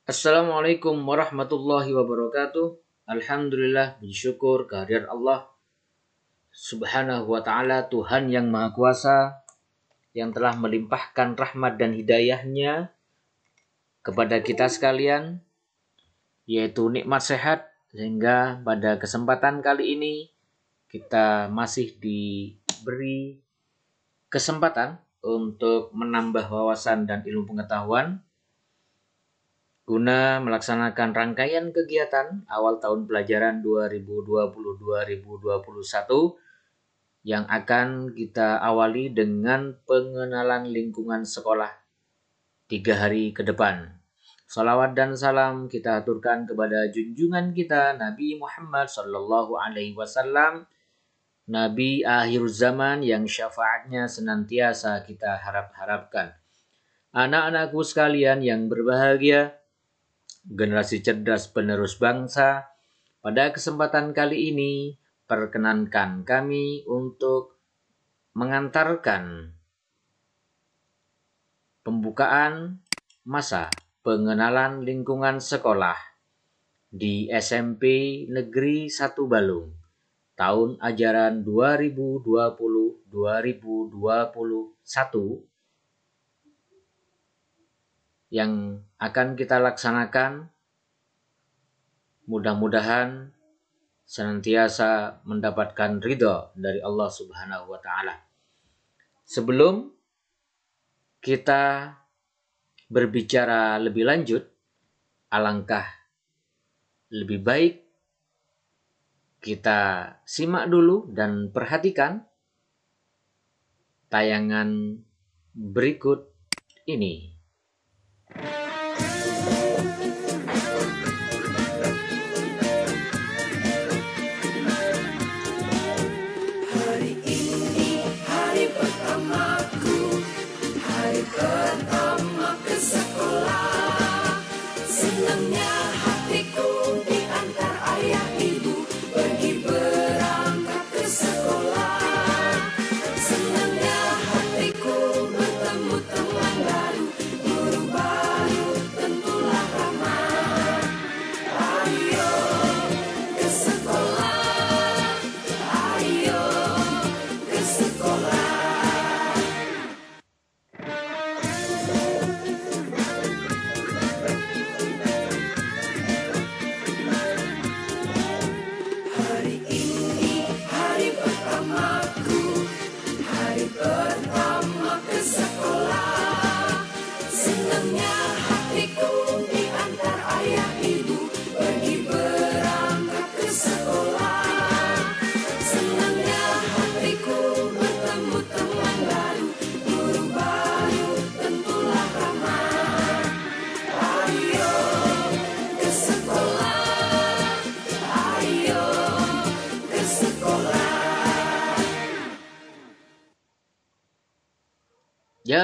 Assalamualaikum warahmatullahi wabarakatuh. Alhamdulillah, bersyukur kehadiran Allah Subhanahu wa Ta'ala, Tuhan yang Maha Kuasa, yang telah melimpahkan rahmat dan hidayahnya kepada kita sekalian, yaitu nikmat sehat, sehingga pada kesempatan kali ini kita masih diberi kesempatan untuk menambah wawasan dan ilmu pengetahuan guna melaksanakan rangkaian kegiatan awal tahun pelajaran 2020-2021 yang akan kita awali dengan pengenalan lingkungan sekolah 3 hari ke depan. Salawat dan salam kita aturkan kepada junjungan kita Nabi Muhammad Sallallahu Alaihi Wasallam, Nabi akhir zaman yang syafaatnya senantiasa kita harap-harapkan. Anak-anakku sekalian yang berbahagia, generasi cerdas penerus bangsa, pada kesempatan kali ini perkenankan kami untuk mengantarkan pembukaan masa pengenalan lingkungan sekolah di SMP Negeri 1 Balung tahun ajaran 2020-2021 yang akan kita laksanakan. Mudah-mudahan senantiasa mendapatkan ridho dari Allah Subhanahu wa Ta'ala. Sebelum kita berbicara lebih lanjut, alangkah lebih baik kita simak dulu dan perhatikan tayangan berikut ini. Ya,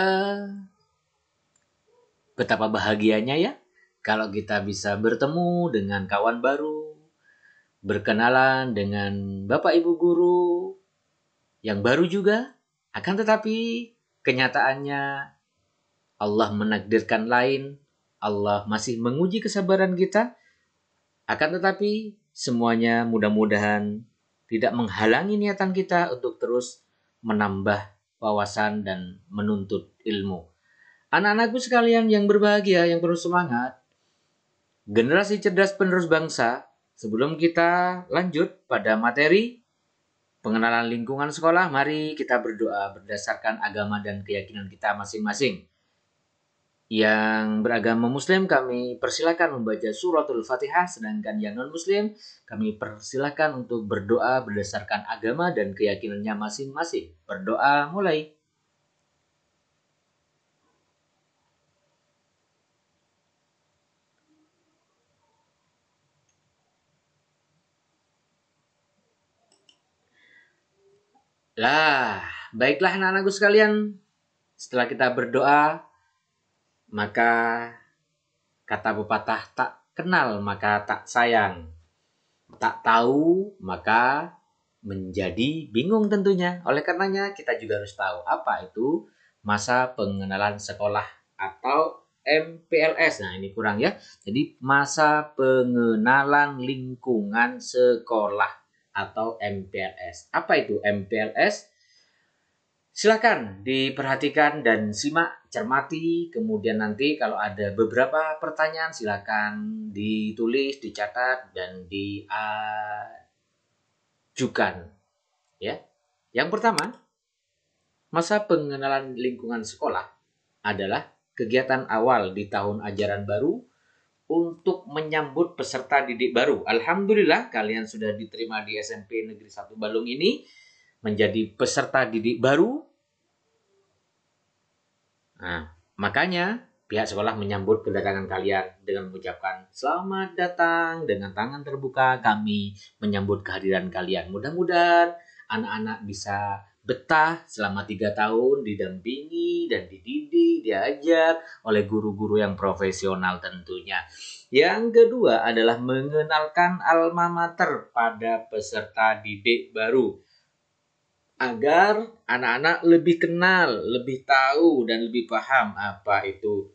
betapa bahagianya ya kalau kita bisa bertemu dengan kawan baru, berkenalan dengan Bapak Ibu guru yang baru juga. Akan tetapi kenyataannya Allah menakdirkan lain, Allah masih menguji kesabaran kita. Akan tetapi semuanya mudah-mudahan tidak menghalangi niatan kita untuk terus menambah wawasan dan menuntut ilmu. Anak-anakku sekalian yang berbahagia, yang penuh semangat, generasi cerdas penerus bangsa, sebelum kita lanjut pada materi pengenalan lingkungan sekolah, mari kita berdoa berdasarkan agama dan keyakinan kita masing-masing. Yang beragama Muslim kami persilakan membaca suratul Fatihah, sedangkan yang non-Muslim kami persilakan untuk berdoa berdasarkan agama dan keyakinannya masing-masing. Berdoa mulai. Baiklah anak-anakku sekalian, setelah kita berdoa, maka kata pepatah tak kenal maka tak sayang, tak tahu maka menjadi bingung tentunya. Oleh karenanya kita juga harus tahu apa itu masa pengenalan sekolah atau MPLS. Nah, ini kurang ya. Jadi masa pengenalan lingkungan sekolah atau MPLS. Apa itu MPLS? Silakan diperhatikan dan simak, cermati. Kemudian nanti kalau ada beberapa pertanyaan silakan ditulis, dicatat dan diajukan ya. Yang pertama, masa pengenalan lingkungan sekolah adalah kegiatan awal di tahun ajaran baru untuk menyambut peserta didik baru. Alhamdulillah kalian sudah diterima di SMP Negeri 1 Balung ini menjadi peserta didik baru. Nah, makanya pihak sekolah menyambut kedatangan kalian dengan mengucapkan selamat datang dengan tangan terbuka. Kami menyambut kehadiran kalian. Mudah-mudahan anak-anak bisa betah selama 3 tahun didampingi dan dididik, diajar oleh guru-guru yang profesional tentunya. Yang kedua adalah mengenalkan alma mater pada peserta didik baru, agar anak-anak lebih kenal, lebih tahu, dan lebih paham apa itu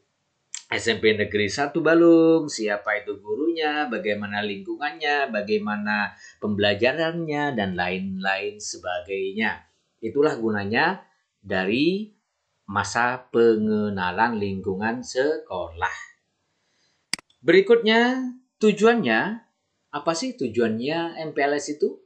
SMP Negeri 1 Balung, siapa itu gurunya, bagaimana lingkungannya, bagaimana pembelajarannya, dan lain-lain sebagainya. Itulah gunanya dari masa pengenalan lingkungan sekolah. Berikutnya, tujuannya, apa sih tujuannya MPLS itu?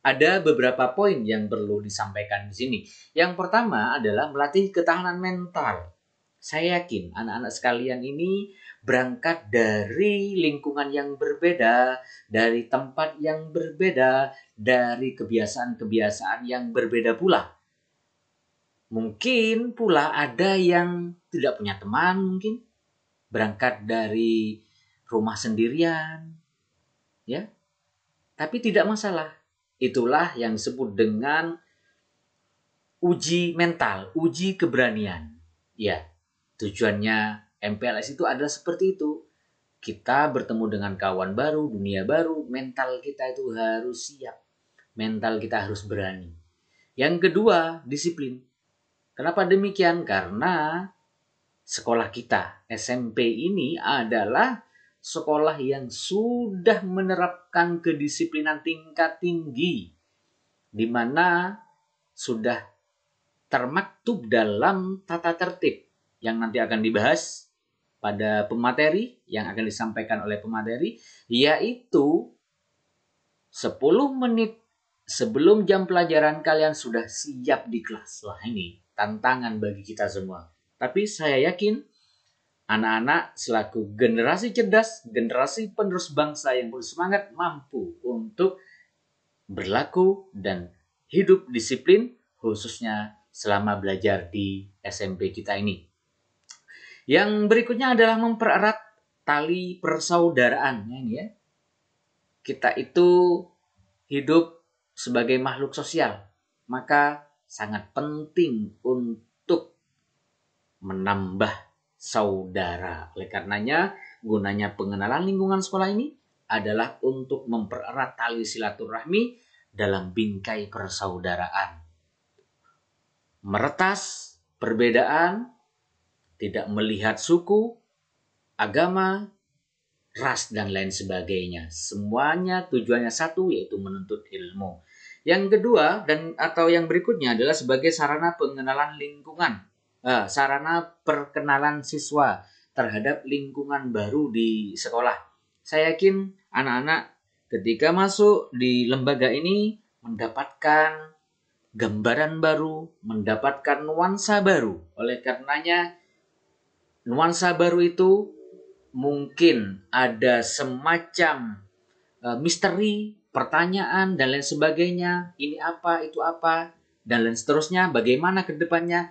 Ada beberapa poin yang perlu disampaikan di sini. Yang pertama adalah melatih ketahanan mental. Saya yakin anak-anak sekalian ini berangkat dari lingkungan yang berbeda, dari tempat yang berbeda, dari kebiasaan-kebiasaan yang berbeda pula. Mungkin pula ada yang tidak punya teman, mungkin berangkat dari rumah sendirian, ya. Tapi tidak masalah. Itulah yang disebut dengan uji mental, uji keberanian. Ya, tujuannya MPLS itu adalah seperti itu. Kita bertemu dengan kawan baru, dunia baru, mental kita itu harus siap. Mental kita harus berani. Yang kedua, disiplin. Kenapa demikian? Karena sekolah kita, SMP ini adalah sekolah yang sudah menerapkan kedisiplinan tingkat tinggi, di mana sudah termaktub dalam tata tertib yang nanti akan dibahas pada pemateri yang akan disampaikan oleh pemateri, yaitu 10 menit sebelum jam pelajaran kalian sudah siap di kelas. Wah, ini tantangan bagi kita semua. Tapi saya yakin anak-anak selaku generasi cerdas, generasi penerus bangsa yang bersemangat mampu untuk berlaku dan hidup disiplin khususnya selama belajar di SMP kita ini. Yang berikutnya adalah mempererat tali persaudaraan. Ini ya. Kita itu hidup sebagai makhluk sosial, maka sangat penting untuk menambah saudara. Oleh karenanya, gunanya pengenalan lingkungan sekolah ini adalah untuk mempererat tali silaturahmi dalam bingkai persaudaraan. Meretas perbedaan, tidak melihat suku, agama, ras, dan lain sebagainya. Semuanya tujuannya satu, yaitu menuntut ilmu. Yang kedua atau yang berikutnya adalah sebagai sarana pengenalan lingkungan. Sarana perkenalan siswa terhadap lingkungan baru di sekolah. Saya yakin anak-anak ketika masuk di lembaga ini mendapatkan gambaran baru, mendapatkan nuansa baru. Oleh karenanya, nuansa baru itu mungkin ada semacam misteri, pertanyaan, dan lain sebagainya. Ini apa, itu apa, dan lain seterusnya. Bagaimana ke depannya?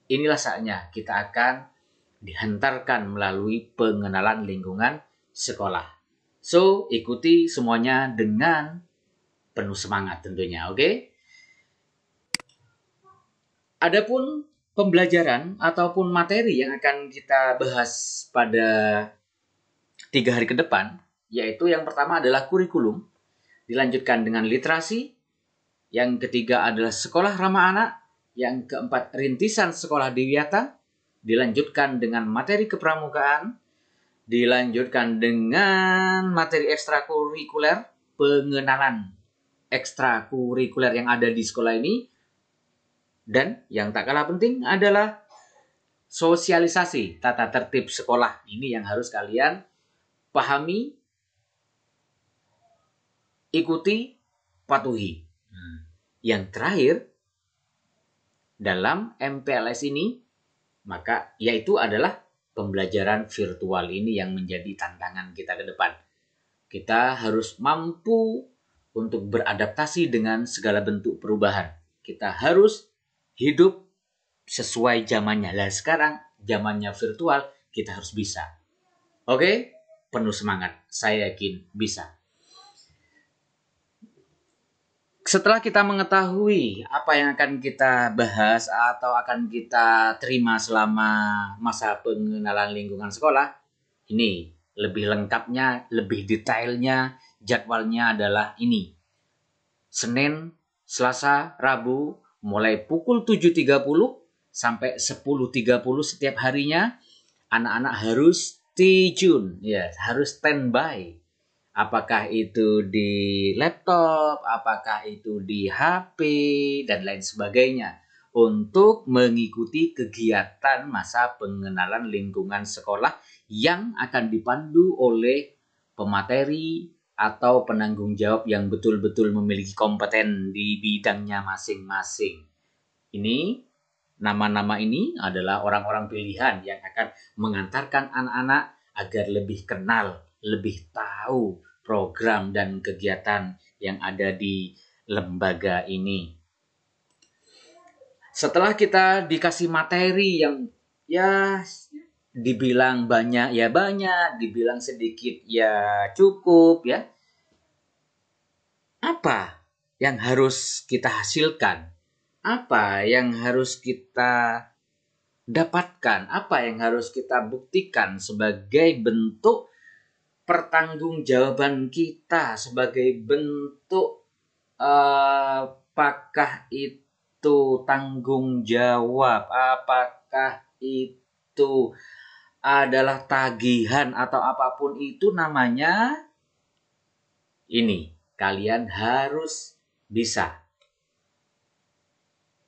Inilah saatnya kita akan dihantarkan melalui pengenalan lingkungan sekolah. So, ikuti semuanya dengan penuh semangat tentunya, oke? Adapun pembelajaran ataupun materi yang akan kita bahas pada 3 hari ke depan, yaitu yang pertama adalah kurikulum, dilanjutkan dengan literasi, yang ketiga adalah sekolah ramah anak, yang keempat rintisan sekolah Diwiyata, dilanjutkan dengan materi kepramukaan, dilanjutkan dengan materi ekstrakurikuler, pengenalan ekstrakurikuler yang ada di sekolah ini, dan yang tak kalah penting adalah sosialisasi tata tertib sekolah. Ini yang harus kalian pahami, ikuti, patuhi. Yang terakhir, dalam MPLS ini, maka yaitu adalah pembelajaran virtual ini yang menjadi tantangan kita ke depan. Kita harus mampu untuk beradaptasi dengan segala bentuk perubahan. Kita harus hidup sesuai zamannya. Lah sekarang zamannya virtual, kita harus bisa. Oke? Penuh semangat. Saya yakin bisa. Setelah kita mengetahui apa yang akan kita bahas atau akan kita terima selama masa pengenalan lingkungan sekolah, ini lebih lengkapnya, lebih detailnya, jadwalnya adalah ini. Senin, Selasa, Rabu, mulai pukul 7.30 sampai 10.30 setiap harinya, anak-anak harus stay tune, ya, harus standby. Apakah itu di laptop, apakah itu di HP, dan lain sebagainya. Untuk mengikuti kegiatan masa pengenalan lingkungan sekolah yang akan dipandu oleh pemateri atau penanggung jawab yang betul-betul memiliki kompeten di bidangnya masing-masing. Ini, nama-nama ini adalah orang-orang pilihan yang akan mengantarkan anak-anak agar lebih kenal, lebih tahu program dan kegiatan yang ada di lembaga ini. Setelah kita dikasih materi yang ya dibilang banyak ya banyak, dibilang sedikit ya cukup ya. Apa yang harus kita hasilkan? Apa yang harus kita dapatkan? Apa yang harus kita buktikan sebagai bentuk pertanggungjawaban kita, sebagai bentuk apakah itu tanggung jawab, apakah itu adalah tagihan atau apapun itu namanya, ini kalian harus bisa.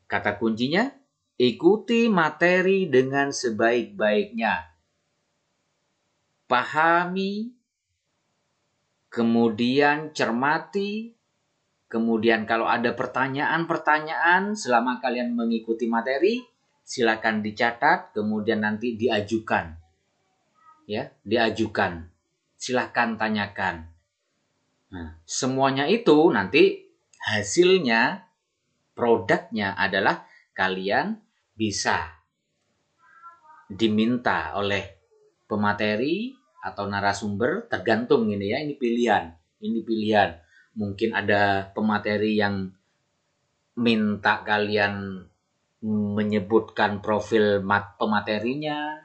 Kata kuncinya, ikuti materi dengan sebaik-baiknya. Pahami, kemudian cermati, kemudian kalau ada pertanyaan-pertanyaan selama kalian mengikuti materi, silakan dicatat, kemudian nanti diajukan. Ya, diajukan. Silakan tanyakan. Nah, semuanya itu nanti hasilnya, produknya adalah kalian bisa diminta oleh pemateri atau narasumber, tergantung ini ya, ini pilihan. Mungkin ada pemateri yang minta kalian menyebutkan profil pematerinya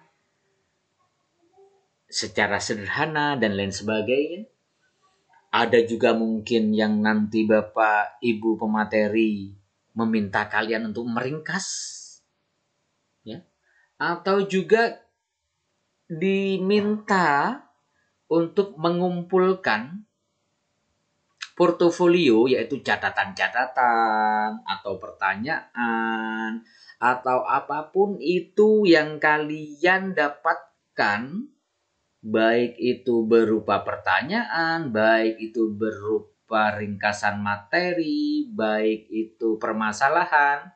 secara sederhana dan lain sebagainya. Ada juga mungkin yang nanti Bapak Ibu pemateri meminta kalian untuk meringkas, ya, atau juga diminta untuk mengumpulkan portofolio, yaitu catatan-catatan atau pertanyaan atau apapun itu yang kalian dapatkan, baik itu berupa pertanyaan, baik itu berupa ringkasan materi, baik itu permasalahan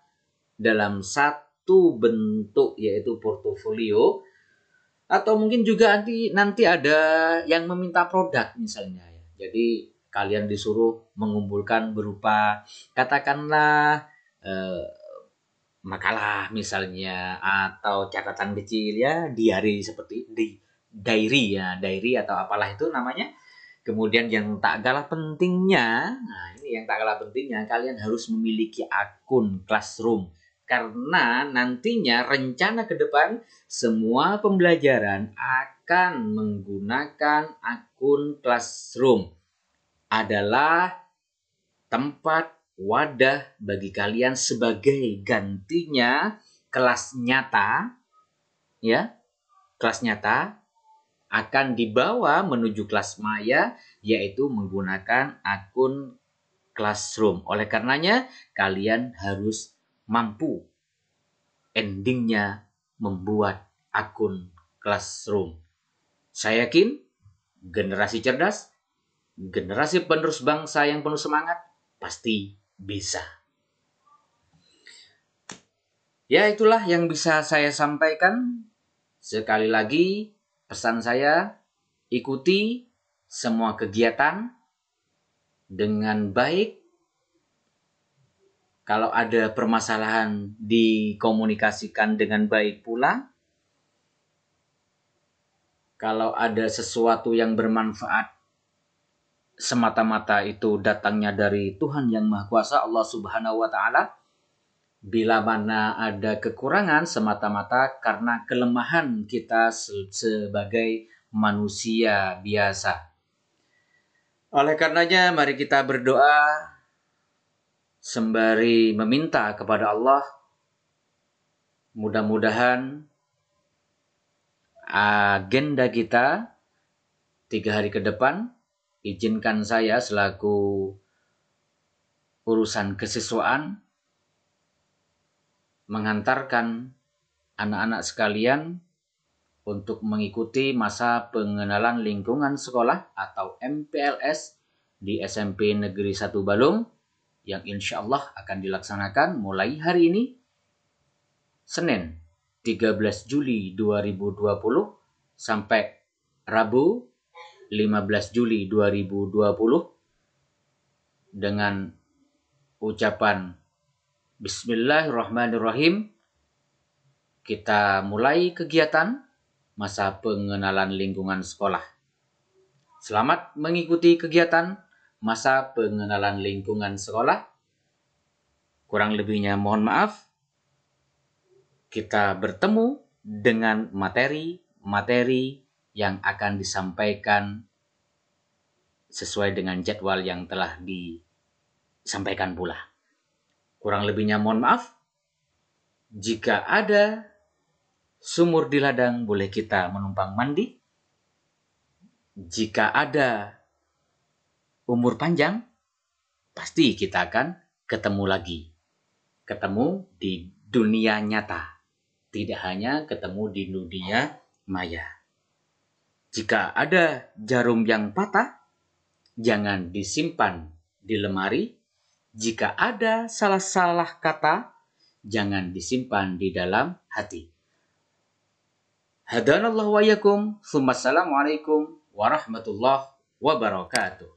dalam satu bentuk yaitu portofolio, atau mungkin juga nanti ada yang meminta produk misalnya ya. Jadi kalian disuruh mengumpulkan berupa katakanlah makalah misalnya, atau catatan kecil ya, diary seperti diary atau apalah itu namanya. Kemudian yang tak kalah pentingnya, kalian harus memiliki akun Classroom, karena nantinya rencana ke depan semua pembelajaran akan menggunakan akun Classroom. Adalah tempat wadah bagi kalian sebagai gantinya kelas nyata ya, kelas nyata akan dibawa menuju kelas maya, yaitu menggunakan akun Classroom. Oleh karenanya, kalian harus mampu endingnya membuat akun Classroom. Saya yakin generasi cerdas, generasi penerus bangsa yang penuh semangat, pasti bisa. Ya, itulah yang bisa saya sampaikan. Sekali lagi, pesan saya, ikuti semua kegiatan dengan baik. Kalau ada permasalahan, dikomunikasikan dengan baik pula. Kalau ada sesuatu yang bermanfaat, semata-mata itu datangnya dari Tuhan Yang Maha Kuasa, Allah Subhanahu wa Ta'ala. Bila mana ada kekurangan, semata-mata karena kelemahan kita sebagai manusia biasa. Oleh karenanya, mari kita berdoa sembari meminta kepada Allah, mudah-mudahan agenda kita 3 hari ke depan, izinkan saya selaku urusan kesiswaan mengantarkan anak-anak sekalian untuk mengikuti masa pengenalan lingkungan sekolah atau MPLS di SMP Negeri 1 Balung yang insya Allah akan dilaksanakan mulai hari ini, Senin 13 Juli 2020 sampai Rabu 15 Juli 2020 dengan ucapan Bismillahirrahmanirrahim. Kita mulai kegiatan masa pengenalan lingkungan sekolah. Selamat mengikuti kegiatan masa pengenalan lingkungan sekolah. Kurang lebihnya mohon maaf. Kita bertemu dengan materi-materi yang akan disampaikan sesuai dengan jadwal yang telah disampaikan pula. Kurang lebihnya mohon maaf. Jika ada sumur di ladang, boleh kita menumpang mandi. Jika ada umur panjang, pasti kita akan ketemu lagi. Ketemu di dunia nyata. Tidak hanya ketemu di dunia maya. Jika ada jarum yang patah, jangan disimpan di lemari. Jika ada salah-salah kata, jangan disimpan di dalam hati. Hadanallahu wa iyyakum. Assalamualaikum warahmatullahi wabarakatuh.